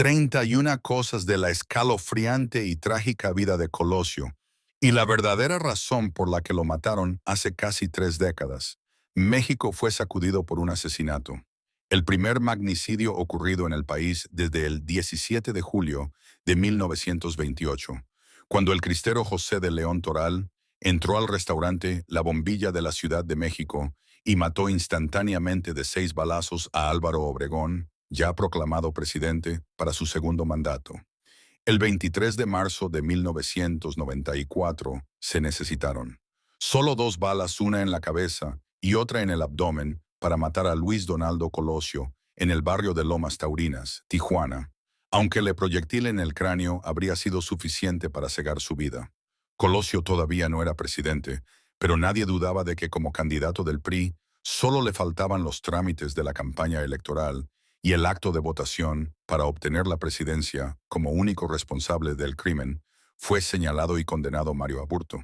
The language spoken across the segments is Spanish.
31 cosas de la escalofriante y trágica vida de Colosio, y la verdadera razón por la que lo mataron hace casi 3 décadas. México fue sacudido por un asesinato, el primer magnicidio ocurrido en el país desde el 17 de julio de 1928, cuando el cristero José de León Toral entró al restaurante La Bombilla de la Ciudad de México y mató instantáneamente de 6 balazos a Álvaro Obregón, ya proclamado presidente para su segundo mandato. El 23 de marzo de 1994 se necesitaron solo 2 balas, una en la cabeza y otra en el abdomen, para matar a Luis Donaldo Colosio en el barrio de Lomas Taurinas, Tijuana, aunque el proyectil en el cráneo habría sido suficiente para cegar su vida. Colosio todavía no era presidente, pero nadie dudaba de que como candidato del PRI solo le faltaban los trámites de la campaña electoral y el acto de votación para obtener la presidencia. Como único responsable del crimen fue señalado y condenado Mario Aburto.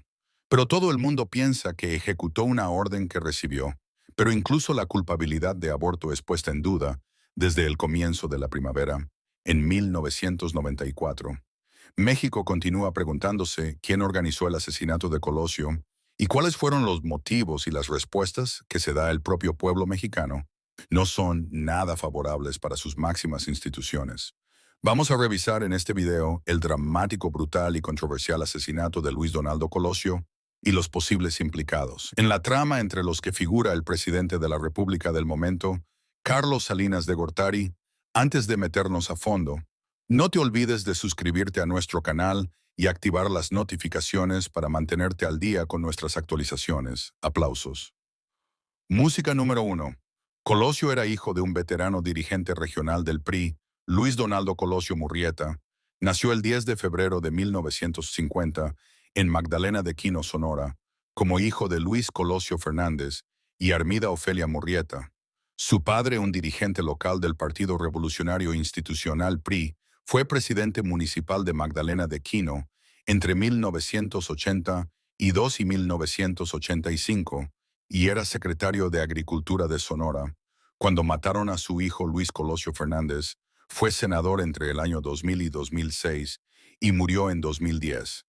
Pero todo el mundo piensa que ejecutó una orden que recibió, pero incluso la culpabilidad de Aburto es puesta en duda desde el comienzo de la primavera, en 1994. México continúa preguntándose quién organizó el asesinato de Colosio y cuáles fueron los motivos, y las respuestas que se da el propio pueblo mexicano no son nada favorables para sus máximas instituciones. Vamos a revisar en este video el dramático, brutal y controversial asesinato de Luis Donaldo Colosio y los posibles implicados. En la trama, entre los que figura el presidente de la República del momento, Carlos Salinas de Gortari. Antes de meternos a fondo, no te olvides de suscribirte a nuestro canal y activar las notificaciones para mantenerte al día con nuestras actualizaciones. Aplausos. Música número 1. Colosio era hijo de un veterano dirigente regional del PRI, Luis Donaldo Colosio Murrieta. Nació el 10 de febrero de 1950 en Magdalena de Quino, Sonora, como hijo de Luis Colosio Fernández y Armida Ofelia Murrieta. Su padre, un dirigente local del Partido Revolucionario Institucional PRI, fue presidente municipal de Magdalena de Quino entre 1982 y 1985, y era secretario de Agricultura de Sonora. Cuando mataron a su hijo Luis Colosio Fernández, fue senador entre el año 2000 y 2006 y murió en 2010.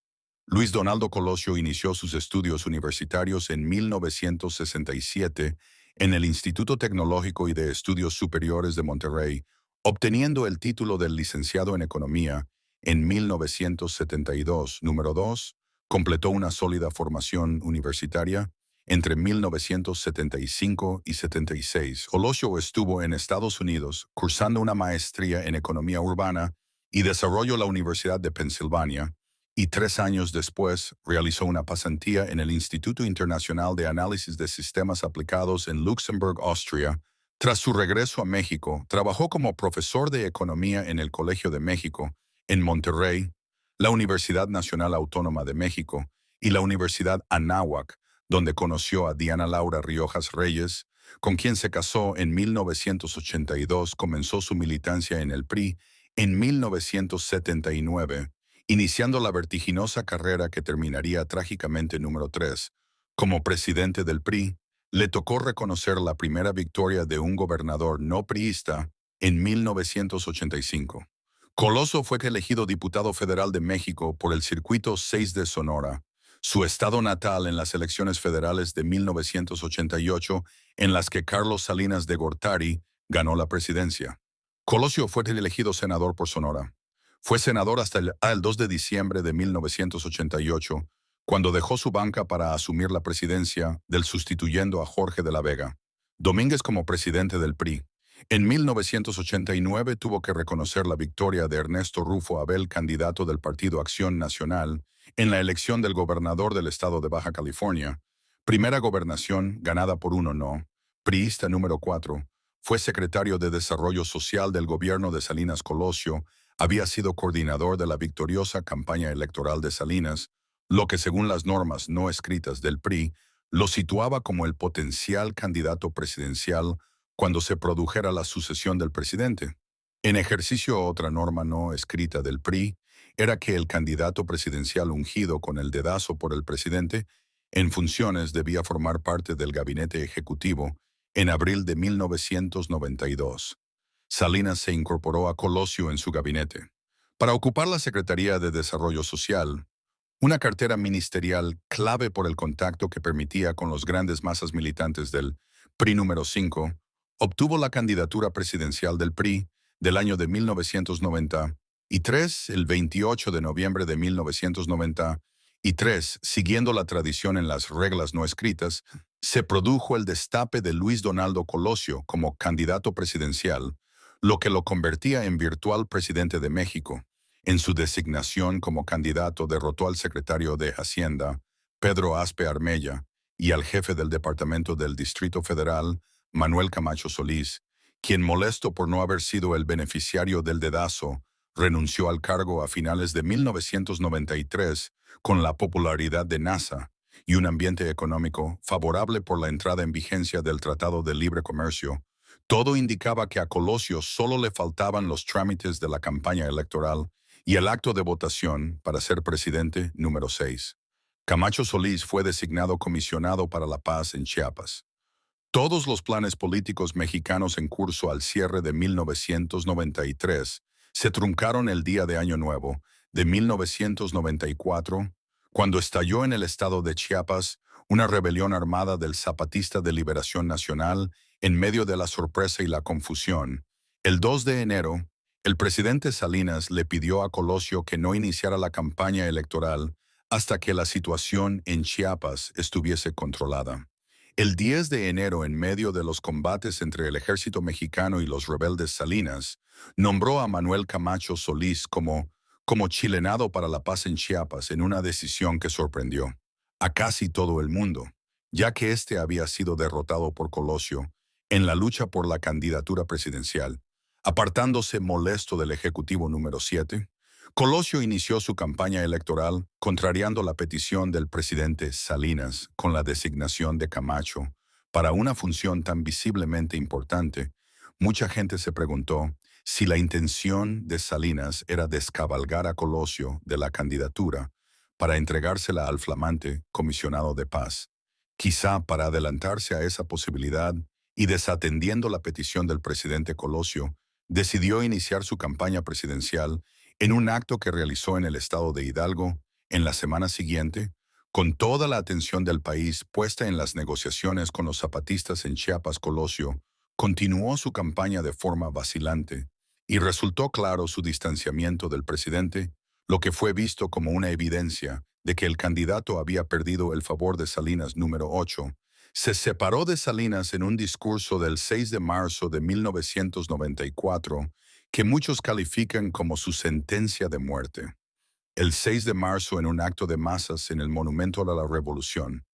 Luis Donaldo Colosio inició sus estudios universitarios en 1967 en el Instituto Tecnológico y de Estudios Superiores de Monterrey, obteniendo el título de licenciado en Economía en 1972. Número 2. Completó una sólida formación universitaria entre 1975 y 76. Colosio estuvo en Estados Unidos cursando una maestría en Economía Urbana y Desarrollo en la Universidad de Pensilvania, y 3 años después realizó una pasantía en el Instituto Internacional de Análisis de Sistemas Aplicados en Luxemburgo, Austria. Tras su regreso a México, trabajó como profesor de Economía en el Colegio de México, en Monterrey, la Universidad Nacional Autónoma de México y la Universidad Anáhuac, donde conoció a Diana Laura Riojas Reyes, con quien se casó en 1982. Comenzó su militancia en el PRI en 1979, iniciando la vertiginosa carrera que terminaría trágicamente número 3. Como presidente del PRI, le tocó reconocer la primera victoria de un gobernador no priista en 1985. Colosio fue elegido diputado federal de México por el Circuito 6 de Sonora, su estado natal, en las elecciones federales de 1988, en las que Carlos Salinas de Gortari ganó la presidencia. Colosio fue elegido senador por Sonora. Fue senador hasta el 2 de diciembre de 1988, cuando dejó su banca para asumir la presidencia sustituyendo a Jorge de la Vega Domínguez como presidente del PRI. En 1989 tuvo que reconocer la victoria de Ernesto Rufo Abel, candidato del Partido Acción Nacional, en la elección del gobernador del estado de Baja California, primera gobernación ganada por uno no, priista número 4. Fue secretario de Desarrollo Social del gobierno de Salinas. Colosio había sido coordinador de la victoriosa campaña electoral de Salinas, lo que, según las normas no escritas del PRI, lo situaba como el potencial candidato presidencial cuando se produjera la sucesión del presidente. En ejercicio, otra norma no escrita del PRI era que el candidato presidencial ungido con el dedazo por el presidente en funciones debía formar parte del gabinete ejecutivo en abril de 1992. Salinas se incorporó a Colosio en su gabinete para ocupar la Secretaría de Desarrollo Social, una cartera ministerial clave por el contacto que permitía con los grandes masas militantes del PRI número 5. Obtuvo la candidatura presidencial del PRI del año de 1993, el 28 de noviembre de 1993, siguiendo la tradición en las reglas no escritas, se produjo el destape de Luis Donaldo Colosio como candidato presidencial, lo que lo convertía en virtual presidente de México. En su designación como candidato derrotó al secretario de Hacienda, Pedro Aspe Armella, y al jefe del Departamento del Distrito Federal, Manuel Camacho Solís, quien, molesto por no haber sido el beneficiario del dedazo, renunció al cargo a finales de 1993 con la popularidad de NASA y un ambiente económico favorable por la entrada en vigencia del Tratado de Libre Comercio. Todo indicaba que a Colosio solo le faltaban los trámites de la campaña electoral y el acto de votación para ser presidente número 6. Camacho Solís fue designado comisionado para la paz en Chiapas. Todos los planes políticos mexicanos en curso al cierre de 1993 se truncaron el día de Año Nuevo de 1994, cuando estalló en el estado de Chiapas una rebelión armada del Zapatista de Liberación Nacional en medio de la sorpresa y la confusión. El 2 de enero, el presidente Salinas le pidió a Colosio que no iniciara la campaña electoral hasta que la situación en Chiapas estuviese controlada. El 10 de enero, en medio de los combates entre el ejército mexicano y los rebeldes, Salinas nombró a Manuel Camacho Solís como chilenado para la paz en Chiapas, en una decisión que sorprendió a casi todo el mundo, ya que éste había sido derrotado por Colosio en la lucha por la candidatura presidencial. Apartándose molesto del Ejecutivo número 7, Colosio inició su campaña electoral contrariando la petición del presidente Salinas con la designación de Camacho para una función tan visiblemente importante. Mucha gente se preguntó si la intención de Salinas era descabalgar a Colosio de la candidatura para entregársela al flamante comisionado de paz. Quizá para adelantarse a esa posibilidad y desatendiendo la petición del presidente Colosio, decidió iniciar su campaña presidencial en un acto que realizó en el estado de Hidalgo en la semana siguiente, con toda la atención del país puesta en las negociaciones con los zapatistas en Chiapas. Colosio continuó su campaña de forma vacilante y resultó claro su distanciamiento del presidente, lo que fue visto como una evidencia de que el candidato había perdido el favor de Salinas número 8. Se separó de Salinas en un discurso del 6 de marzo de 1994 que muchos califican como su sentencia de muerte. El 6 de marzo, en un acto de masas en el Monumento a la Revolución,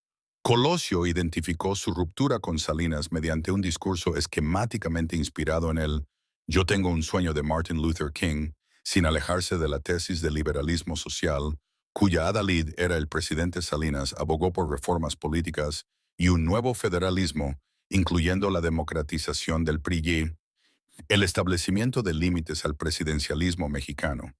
Colosio identificó su ruptura con Salinas mediante un discurso esquemáticamente inspirado en el "Yo tengo un sueño" de Martin Luther King, sin alejarse de la tesis del liberalismo social, cuya adalid era el presidente Salinas. Abogó por reformas políticas y un nuevo federalismo, incluyendo la democratización del PRI y el establecimiento de límites al presidencialismo mexicano.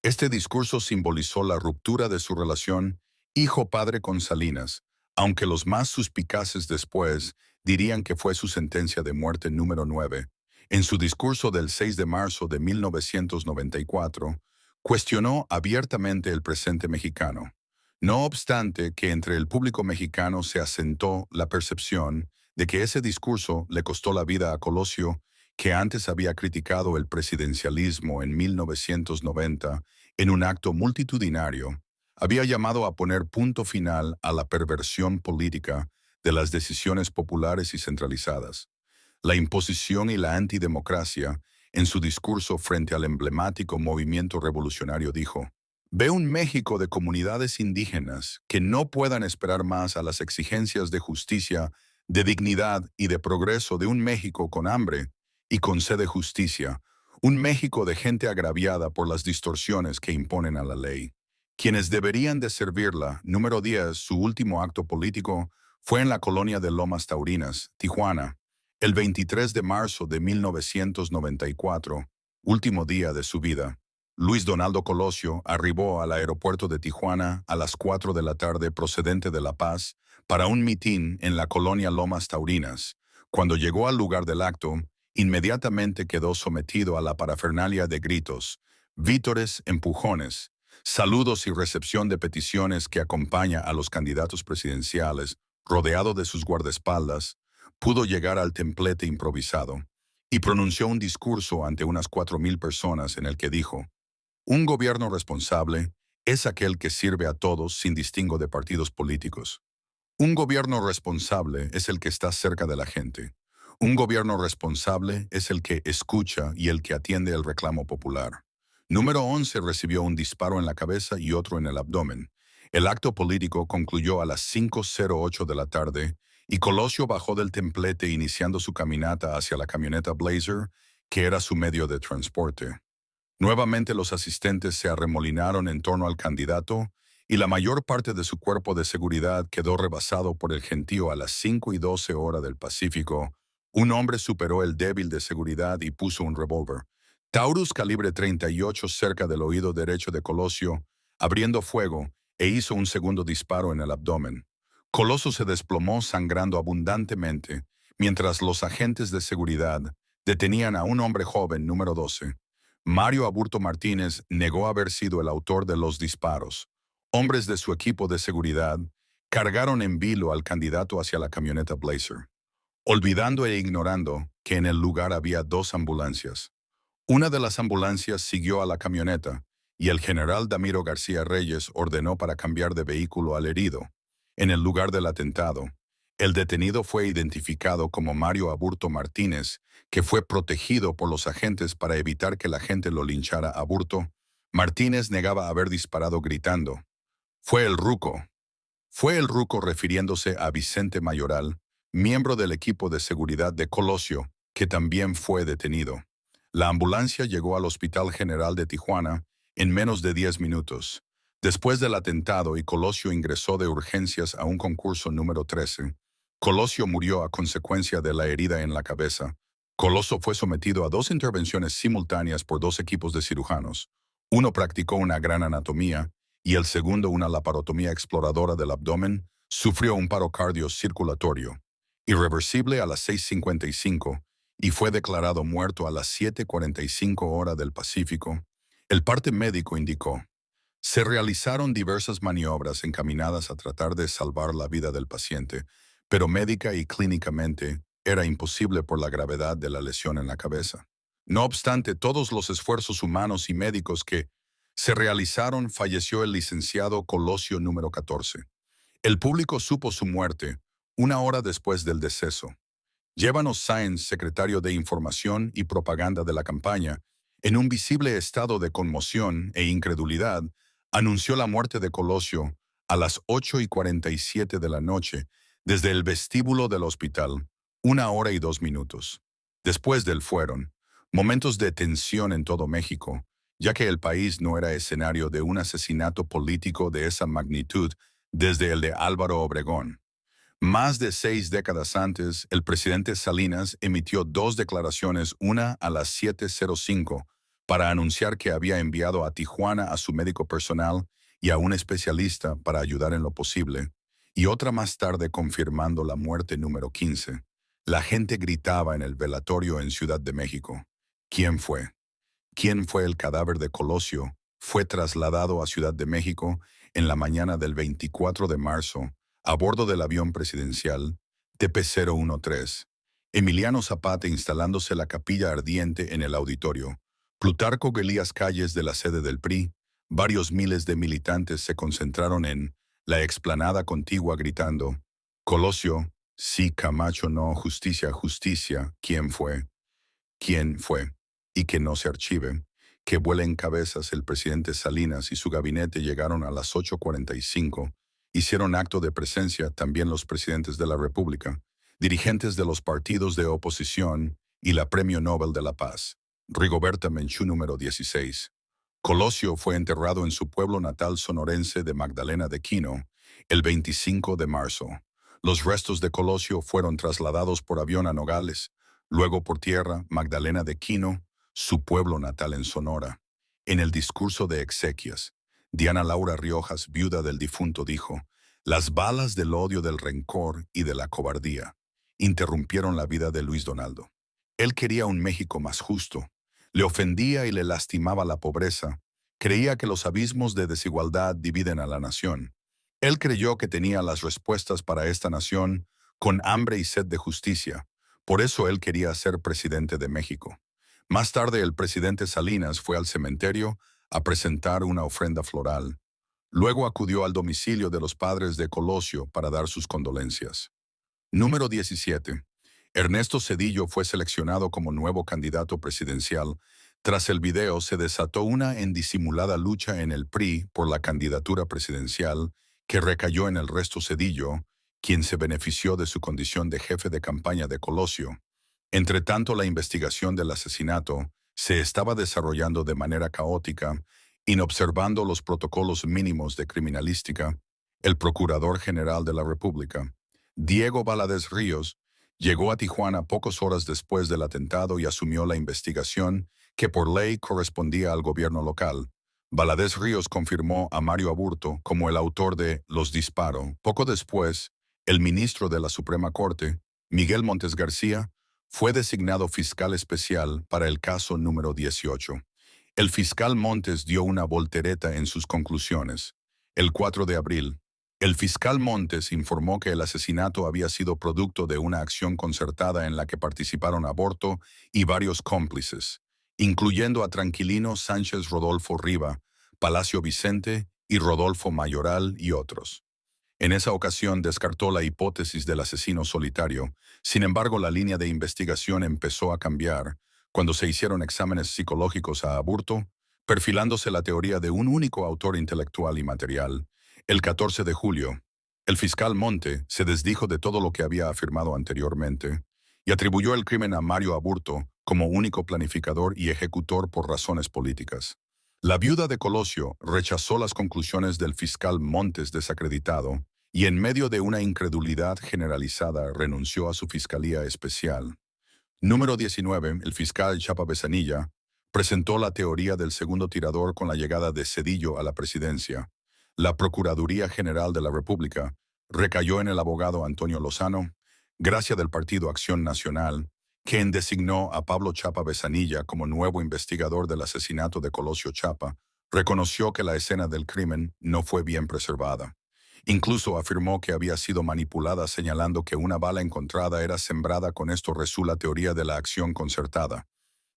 Este discurso simbolizó la ruptura de su relación hijo-padre con Salinas, aunque los más suspicaces después dirían que fue su sentencia de muerte número 9. En su discurso del 6 de marzo de 1994, cuestionó abiertamente el presente mexicano. No obstante que entre el público mexicano se asentó la percepción de que ese discurso le costó la vida a Colosio, que antes había criticado el presidencialismo en 1990 en un acto multitudinario, había llamado a poner punto final a la perversión política de las decisiones populares y centralizadas, la imposición y la antidemocracia. En su discurso frente al emblemático movimiento revolucionario dijo: "Ve un México de comunidades indígenas que no puedan esperar más a las exigencias de justicia, de dignidad y de progreso de un México con hambre y con sed de justicia, un México de gente agraviada por las distorsiones que imponen a la ley, quienes deberían de servirla". Número 10. Su último acto político fue en la colonia de Lomas Taurinas, Tijuana, el 23 de marzo de 1994, último día de su vida. Luis Donaldo Colosio arribó al aeropuerto de Tijuana a las 4 de la tarde procedente de La Paz para un mitin en la colonia Lomas Taurinas. Cuando llegó al lugar del acto, inmediatamente quedó sometido a la parafernalia de gritos, vítores, empujones, saludos y recepción de peticiones que acompaña a los candidatos presidenciales, rodeado de sus guardaespaldas, pudo llegar al templete improvisado y pronunció un discurso ante unas 4,000 personas en el que dijo: un gobierno responsable es aquel que sirve a todos sin distingo de partidos políticos. Un gobierno responsable es el que está cerca de la gente. Un gobierno responsable es el que escucha y el que atiende el reclamo popular. Número 11 recibió un disparo en la cabeza y otro en el abdomen. El acto político concluyó a las 5:08 de la tarde y Colosio bajó del templete iniciando su caminata hacia la camioneta Blazer, que era su medio de transporte. Nuevamente los asistentes se arremolinaron en torno al candidato y la mayor parte de su cuerpo de seguridad quedó rebasado por el gentío a las 5:12 hora del Pacífico. Un hombre superó el débil de seguridad y puso un revólver Taurus calibre 38 cerca del oído derecho de Colosio, abriendo fuego, e hizo un segundo disparo en el abdomen. Coloso se desplomó sangrando abundantemente, mientras los agentes de seguridad detenían a un hombre joven número 12. Mario Aburto Martínez negó haber sido el autor de los disparos. Hombres de su equipo de seguridad cargaron en vilo al candidato hacia la camioneta Blazer, olvidando e ignorando que en el lugar había 2 ambulancias. Una de las ambulancias siguió a la camioneta y el general Damiro García Reyes ordenó para cambiar de vehículo al herido. En el lugar del atentado, el detenido fue identificado como Mario Aburto Martínez, que fue protegido por los agentes para evitar que la gente lo linchara. Aburto Martínez negaba haber disparado gritando: «Fue el ruco». Fue el ruco refiriéndose a Vicente Mayoral, miembro del equipo de seguridad de Colosio, que también fue detenido. La ambulancia llegó al Hospital General de Tijuana en menos de 10 minutos. Después del atentado y Colosio ingresó de urgencias a un concurso número 13. Colosio murió a consecuencia de la herida en la cabeza. Coloso fue sometido a 2 intervenciones simultáneas por 2 equipos de cirujanos. Uno practicó una gran anatomía y el segundo una laparotomía exploradora del abdomen. Sufrió un paro cardiocirculatorio irreversible a las 6:55 y fue declarado muerto a las 7:45 hora del Pacífico. El parte médico indicó: se realizaron diversas maniobras encaminadas a tratar de salvar la vida del paciente, pero médica y clínicamente era imposible por la gravedad de la lesión en la cabeza. No obstante todos los esfuerzos humanos y médicos que se realizaron, falleció el licenciado Colosio número 14. El público supo su muerte 1 hora después del deceso. Llévanos Sáenz, secretario de Información y Propaganda de la campaña, en un visible estado de conmoción e incredulidad, anunció la muerte de Colosio a las 8:47 de la noche desde el vestíbulo del hospital, 1 hora y 2 minutos. Después del fueron momentos de tensión en todo México, ya que el país no era escenario de un asesinato político de esa magnitud desde el de Álvaro Obregón. Más de 6 décadas antes, el presidente Salinas emitió 2 declaraciones, una a las 7:05, para anunciar que había enviado a Tijuana a su médico personal y a un especialista para ayudar en lo posible, y otra más tarde confirmando la muerte número 15. La gente gritaba en el velatorio en Ciudad de México: ¿quién fue? ¿Quién fue? El cadáver de Colosio fue trasladado a Ciudad de México en la mañana del 24 de marzo a bordo del avión presidencial TP-013. Emiliano Zapata instalándose la capilla ardiente en el auditorio. Plutarco Elías Calles de la sede del PRI. Varios miles de militantes se concentraron en la explanada contigua gritando: Colosio, sí, Camacho, no, justicia, justicia. ¿Quién fue? ¿Quién fue? Y que no se archive. Que vuelen cabezas. El presidente Salinas y su gabinete llegaron a las 8:45. Hicieron acto de presencia también los presidentes de la República, dirigentes de los partidos de oposición y la Premio Nobel de la Paz, Rigoberta Menchú número 16. Colosio fue enterrado en su pueblo natal sonorense de Magdalena de Quino el 25 de marzo. Los restos de Colosio fueron trasladados por avión a Nogales, luego por tierra, Magdalena de Quino, su pueblo natal en Sonora. En el discurso de exequias, Diana Laura Riojas, viuda del difunto, dijo: las balas del odio, del rencor y de la cobardía interrumpieron la vida de Luis Donaldo. Él quería un México más justo. Le ofendía y le lastimaba la pobreza. Creía que los abismos de desigualdad dividen a la nación. Él creyó que tenía las respuestas para esta nación con hambre y sed de justicia. Por eso él quería ser presidente de México. Más tarde el presidente Salinas fue al cementerio a presentar una ofrenda floral. Luego acudió al domicilio de los padres de Colosio para dar sus condolencias. Número 17. Ernesto Zedillo fue seleccionado como nuevo candidato presidencial. Tras el video se desató una endisimulada lucha en el PRI por la candidatura presidencial que recayó en el resto Zedillo, quien se benefició de su condición de jefe de campaña de Colosio. Entretanto, la investigación del asesinato se estaba desarrollando de manera caótica, inobservando los protocolos mínimos de criminalística. El Procurador General de la República, Diego Valadez Ríos, llegó a Tijuana pocas horas después del atentado y asumió la investigación que por ley correspondía al gobierno local. Valadez Ríos confirmó a Mario Aburto como el autor de los disparos. Poco después, el ministro de la Suprema Corte, Miguel Montes García, fue designado fiscal especial para el caso número 18. El fiscal Montes dio una voltereta en sus conclusiones. El 4 de abril, el fiscal Montes informó que el asesinato había sido producto de una acción concertada en la que participaron Aburto y varios cómplices, incluyendo a Tranquilino Sánchez Rodolfo Riva, Palacio Vicente y Rodolfo Mayoral y otros. En esa ocasión descartó la hipótesis del asesino solitario. Sin embargo, la línea de investigación empezó a cambiar cuando se hicieron exámenes psicológicos a Aburto, perfilándose la teoría de un único autor intelectual y material. El 14 de julio, el fiscal Monte se desdijo de todo lo que había afirmado anteriormente y atribuyó el crimen a Mario Aburto como único planificador y ejecutor por razones políticas. La viuda de Colosio rechazó las conclusiones del fiscal Montes desacreditado y en medio de una incredulidad generalizada renunció a su fiscalía especial. Número 19. El fiscal Chapa Besanilla presentó la teoría del segundo tirador con la llegada de Zedillo a la presidencia. La Procuraduría General de la República recayó en el abogado Antonio Lozano, gracia del Partido Acción Nacional, quien designó a Pablo Chapa Besanilla como nuevo investigador del asesinato de Colosio Chapa. Reconoció que la escena del crimen no fue bien preservada. Incluso afirmó que había sido manipulada, señalando que una bala encontrada era sembrada. Con esto rezó la teoría de la acción concertada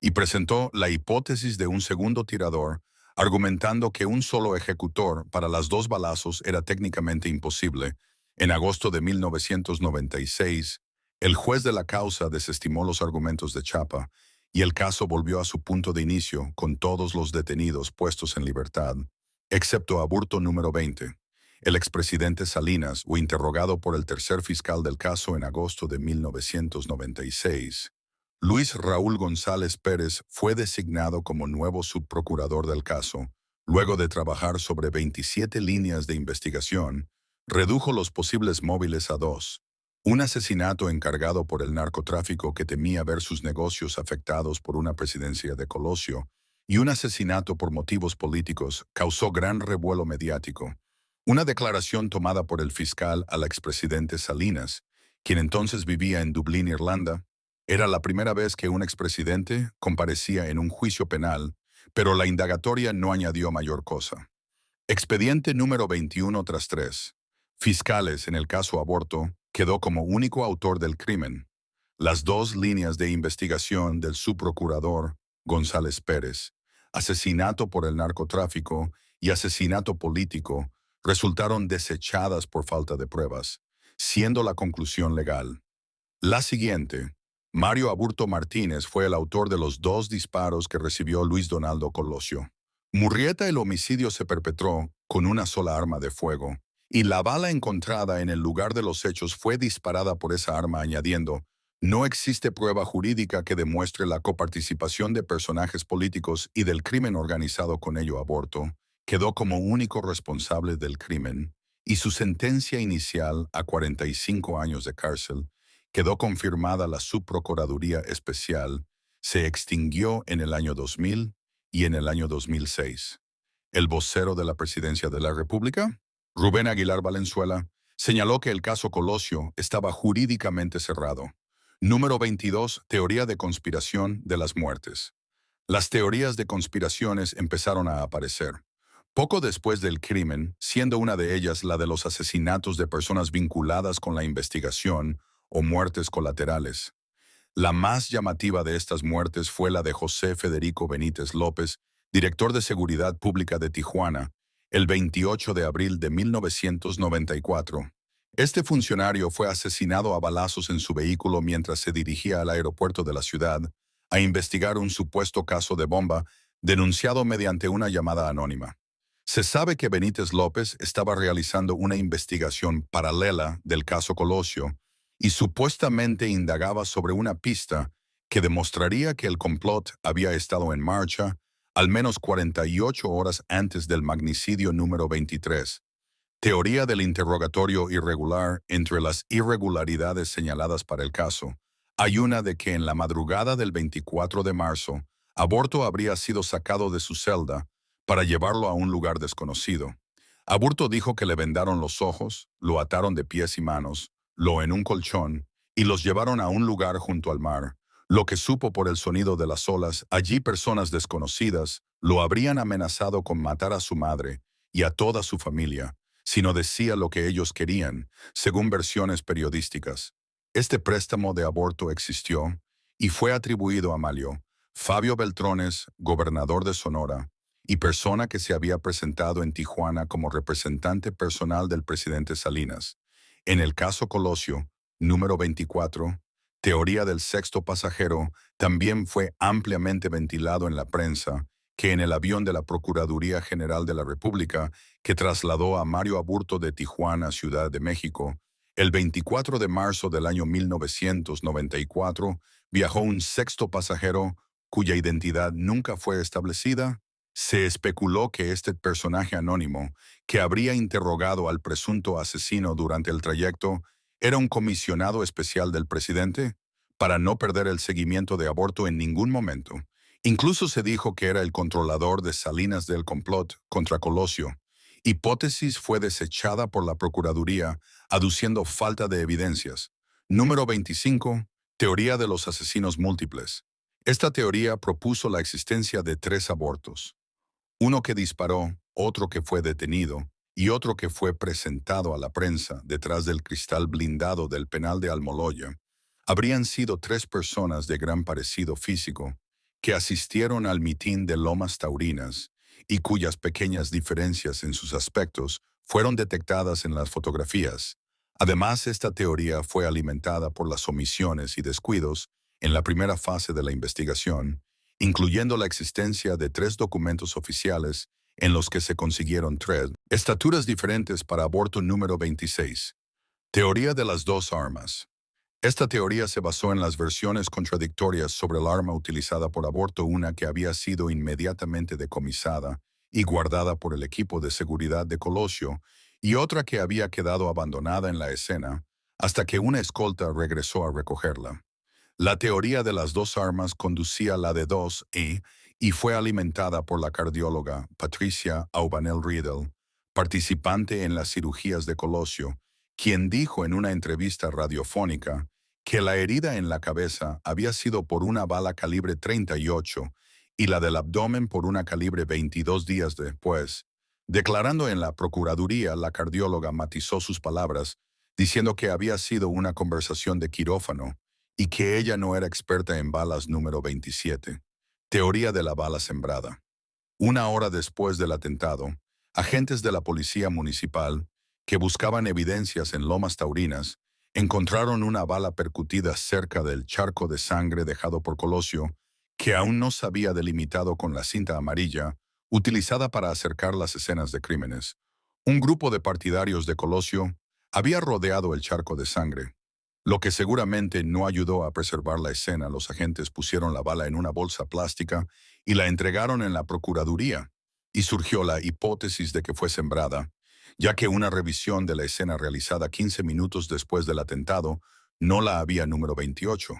y presentó la hipótesis de un segundo tirador, argumentando que un solo ejecutor para las dos balazos era técnicamente imposible. En agosto de 1996, el juez de la causa desestimó los argumentos de Chapa y el caso volvió a su punto de inicio con todos los detenidos puestos en libertad, excepto Aburto número 20. El expresidente Salinas fue interrogado por el tercer fiscal del caso en agosto de 1996. Luis Raúl González Pérez fue designado como nuevo subprocurador del caso. Luego de trabajar sobre 27 líneas de investigación, redujo los posibles móviles a 2. Un asesinato encargado por el narcotráfico que temía ver sus negocios afectados por una presidencia de Colosio, y un asesinato por motivos políticos causó gran revuelo mediático. Una declaración tomada por el fiscal al expresidente Salinas, quien entonces vivía en Dublín, Irlanda, era la primera vez que un expresidente comparecía en un juicio penal, pero la indagatoria no añadió mayor cosa. Expediente número 21 tras 3. Fiscales en el caso Aburto quedó como único autor del crimen. Las dos líneas de investigación del subprocurador González Pérez, asesinato por el narcotráfico y asesinato político, resultaron desechadas por falta de pruebas, siendo la conclusión legal. La siguiente, Mario Aburto Martínez fue el autor de los dos disparos que recibió Luis Donaldo Colosio. Murrieta, el homicidio se perpetró con una sola arma de fuego, y la bala encontrada en el lugar de los hechos fue disparada por esa arma, añadiendo: no existe prueba jurídica que demuestre la coparticipación de personajes políticos y del crimen organizado. Con ello, Aburto quedó como único responsable del crimen, y su sentencia inicial a 45 años de cárcel quedó confirmada. La Subprocuraduría Especial se extinguió en el año 2000 y en el año 2006. El vocero de la Presidencia de la República, Rubén Aguilar Valenzuela, señaló que el caso Colosio estaba jurídicamente cerrado. Número 22. Teoría de conspiración de las muertes. Las teorías de conspiraciones empezaron a aparecer. Poco después del crimen, siendo una de ellas la de los asesinatos de personas vinculadas con la investigación o muertes colaterales. La más llamativa de estas muertes fue la de José Federico Benítez López, director de Seguridad Pública de Tijuana, el 28 de abril de 1994. Este funcionario fue asesinado a balazos en su vehículo mientras se dirigía al aeropuerto de la ciudad a investigar un supuesto caso de bomba denunciado mediante una llamada anónima. Se sabe que Benítez López estaba realizando una investigación paralela del caso Colosio y supuestamente indagaba sobre una pista que demostraría que el complot había estado en marcha al menos 48 horas antes del magnicidio número 23. Teoría del interrogatorio irregular. Entre las irregularidades señaladas para el caso, hay una de que en la madrugada del 24 de marzo, Aburto habría sido sacado de su celda para llevarlo a un lugar desconocido. Aburto dijo que le vendaron los ojos, lo ataron de pies y manos, lo en un colchón y los llevaron a un lugar junto al mar. Lo que supo por el sonido de las olas, allí personas desconocidas lo habrían amenazado con matar a su madre y a toda su familia si no decía lo que ellos querían, según versiones periodísticas. Este préstamo de aborto existió y fue atribuido a Malio Fabio Beltrones, gobernador de Sonora, y persona que se había presentado en Tijuana como representante personal del presidente Salinas. En el caso Colosio, número 24, teoría del sexto pasajero, también fue ampliamente ventilado en la prensa que en el avión de la Procuraduría General de la República, que trasladó a Mario Aburto de Tijuana a Ciudad de México, el 24 de marzo del año 1994, viajó un sexto pasajero cuya identidad nunca fue establecida. Se especuló que este personaje anónimo, que habría interrogado al presunto asesino durante el trayecto, era un comisionado especial del presidente, para no perder el seguimiento de Aburto en ningún momento. Incluso se dijo que era el controlador de Salinas del complot contra Colosio. Hipótesis fue desechada por la Procuraduría, aduciendo falta de evidencias. Número 25. Teoría de los asesinos múltiples. Esta teoría propuso la existencia de 3 abortos. Uno que disparó, otro que fue detenido y otro que fue presentado a la prensa detrás del cristal blindado del penal de Almoloya. Habrían sido 3 personas de gran parecido físico que asistieron al mitin de Lomas Taurinas y cuyas pequeñas diferencias en sus aspectos fueron detectadas en las fotografías. Además, esta teoría fue alimentada por las omisiones y descuidos en la primera fase de la investigación, incluyendo la existencia de 3 documentos oficiales en los que se consiguieron 3 estaturas diferentes para aborto número 26. Teoría de las 2 armas. Esta teoría se basó en las versiones contradictorias sobre el arma utilizada por Aburto, una que había sido inmediatamente decomisada y guardada por el equipo de seguridad de Colosio, y otra que había quedado abandonada en la escena hasta que una escolta regresó a recogerla. La teoría de las 2 armas conducía a la de 2E y fue alimentada por la cardióloga Patricia Aubanel Riedel, participante en las cirugías de Colosio, quien dijo en una entrevista radiofónica que la herida en la cabeza había sido por una bala calibre 38 y la del abdomen por una calibre 22 días después. Declarando en la Procuraduría, la cardióloga matizó sus palabras, diciendo que había sido una conversación de quirófano y que ella no era experta en balas número 27. Teoría de la bala sembrada. Una hora después del atentado, agentes de la Policía Municipal, que buscaban evidencias en Lomas Taurinas, encontraron una bala percutida cerca del charco de sangre dejado por Colosio, que aún no se había delimitado con la cinta amarilla utilizada para acercar las escenas de crímenes. Un grupo de partidarios de Colosio había rodeado el charco de sangre, lo que seguramente no ayudó a preservar la escena. Los agentes pusieron la bala en una bolsa plástica y la entregaron en la Procuraduría, y surgió la hipótesis de que fue sembrada, ya que una revisión de la escena realizada 15 minutos después del atentado no la había número 28.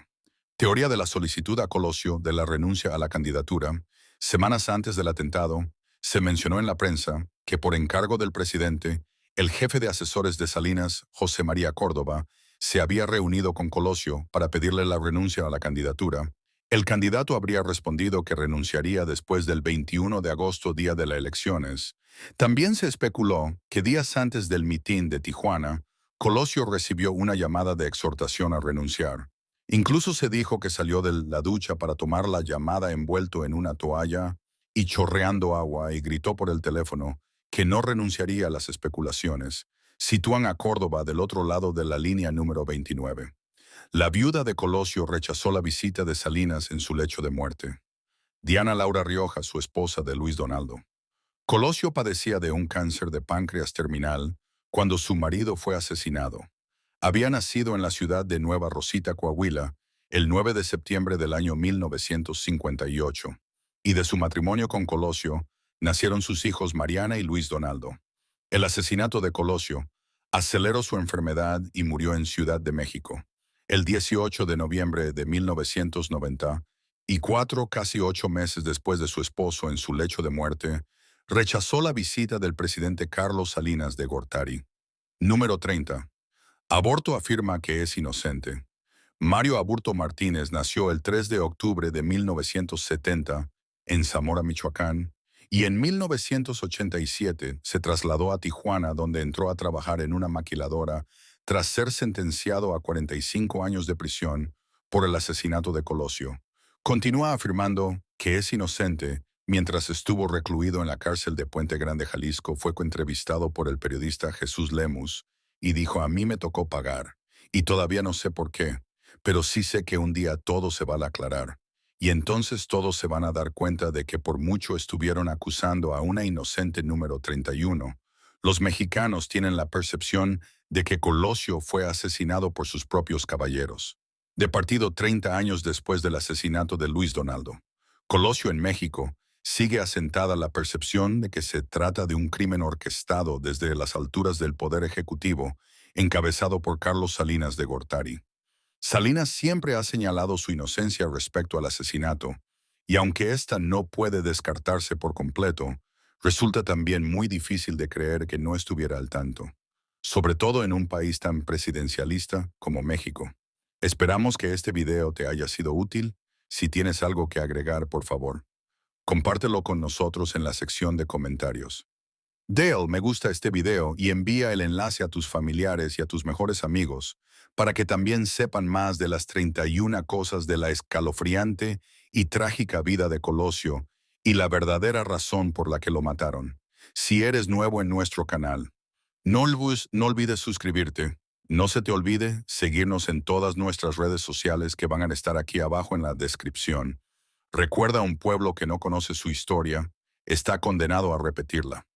Teoría de la solicitud a Colosio de la renuncia a la candidatura. Semanas antes del atentado, se mencionó en la prensa que por encargo del presidente, el jefe de asesores de Salinas, José María Córdoba, se había reunido con Colosio para pedirle la renuncia a la candidatura, el candidato habría respondido que renunciaría después del 21 de agosto, día de las elecciones. También se especuló que días antes del mitin de Tijuana, Colosio recibió una llamada de exhortación a renunciar. Incluso se dijo que salió de la ducha para tomar la llamada envuelto en una toalla y chorreando agua y gritó por el teléfono que no renunciaría a las especulaciones. Sitúan a Córdoba del otro lado de la línea número 29. La viuda de Colosio rechazó la visita de Salinas en su lecho de muerte. Diana Laura Rioja, su esposa de Luis Donaldo. Colosio padecía de un cáncer de páncreas terminal cuando su marido fue asesinado. Había nacido en la ciudad de Nueva Rosita, Coahuila, el 9 de septiembre del año 1958, y de su matrimonio con Colosio nacieron sus hijos Mariana y Luis Donaldo. El asesinato de Colosio aceleró su enfermedad y murió en Ciudad de México el 18 de noviembre de 1990, y casi 8 meses después de su esposo en su lecho de muerte, rechazó la visita del presidente Carlos Salinas de Gortari. Número 30. Aburto afirma que es inocente. Mario Aburto Martínez nació el 3 de octubre de 1970 en Zamora, Michoacán, y en 1987 se trasladó a Tijuana, donde entró a trabajar en una maquiladora tras ser sentenciado a 45 años de prisión por el asesinato de Colosio. Continúa afirmando que es inocente. Mientras estuvo recluido en la cárcel de Puente Grande, Jalisco, fue entrevistado por el periodista Jesús Lemus y dijo: a mí me tocó pagar, y todavía no sé por qué, pero sí sé que un día todo se va a aclarar. Y entonces todos se van a dar cuenta de que por mucho estuvieron acusando a una inocente número 31. Los mexicanos tienen la percepción de que Colosio fue asesinado por sus propios caballeros. De partido 30 años después del asesinato de Luis Donaldo, Colosio en México, sigue asentada la percepción de que se trata de un crimen orquestado desde las alturas del Poder Ejecutivo, encabezado por Carlos Salinas de Gortari. Salinas siempre ha señalado su inocencia respecto al asesinato, y aunque ésta no puede descartarse por completo, resulta también muy difícil de creer que no estuviera al tanto, sobre todo en un país tan presidencialista como México. Esperamos que este video te haya sido útil. Si tienes algo que agregar, por favor, compártelo con nosotros en la sección de comentarios. Dale me gusta este video y envía el enlace a tus familiares y a tus mejores amigos para que también sepan más de las 31 cosas de la escalofriante y trágica vida de Colosio y la verdadera razón por la que lo mataron. Si eres nuevo en nuestro canal, no olvides suscribirte. No se te olvide seguirnos en todas nuestras redes sociales que van a estar aquí abajo en la descripción. Recuerda, un pueblo que no conoce su historia está condenado a repetirla.